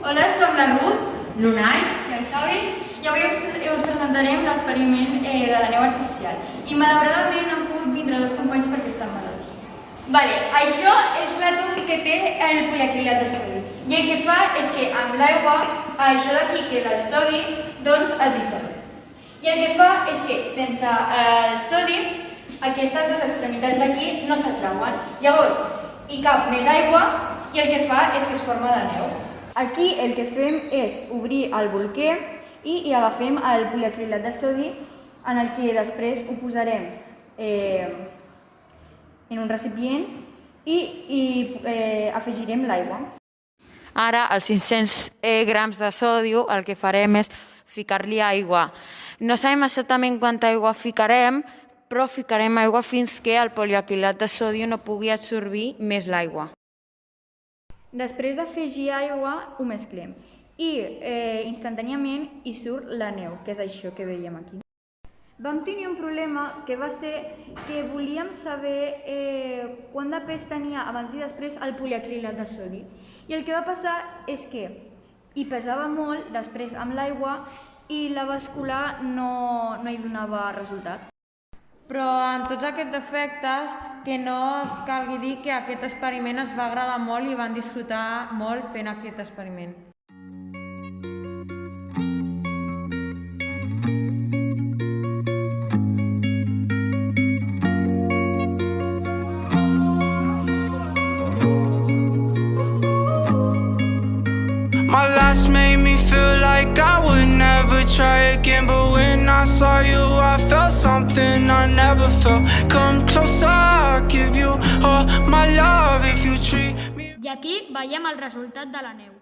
Hola, som la Ruth L'Unai. i el Xavi i avui us presentarem l'experiment de la neu artificial. I malauradament no han pogut vindre dos companys perquè estan malalts. Vale, això és l'àtom que té el poliacrilat de sodi. I el que fa és que amb l'aigua, això d'aquí, que és el sodi, doncs el dissol. I el que fa és que sense el sodi, aquestes dues extremitats d'aquí no s'atrauen. Llavors, hi cap més aigua i el que fa és que es forma la neu. Aquí el que fem és obrir el bolquer i hi agafem el poliacrilat de sodi en el que després ho posarem en un recipient i afegirem l'aigua. Ara, els 500 grams de sòdio, el que farem és ficar-li aigua. No sabem exactament quanta aigua ficarem, però ficarem aigua fins que el poliacrilat de sòdio no pugui absorbir més l'aigua. Després d'afegir aigua, ho mesclem i instantàniament hi surt la neu, que és això que veiem aquí. Vam tenir un problema que va ser que volíem saber quant de pes tenia abans i després el poliacrilat de sodi. I el que va passar és que hi pesava molt després amb l'aigua i la bascular no hi donava resultat. Però amb tots aquests defectes, que no es calgui dir que aquest experiment ens va agradar molt i van disfrutar molt fent aquest experiment. My last made me feel like I would never try again, but when I saw you I felt something I never felt. Come closer, I'll give you all my love if you treat me. I aquí veiem el resultat de la neu.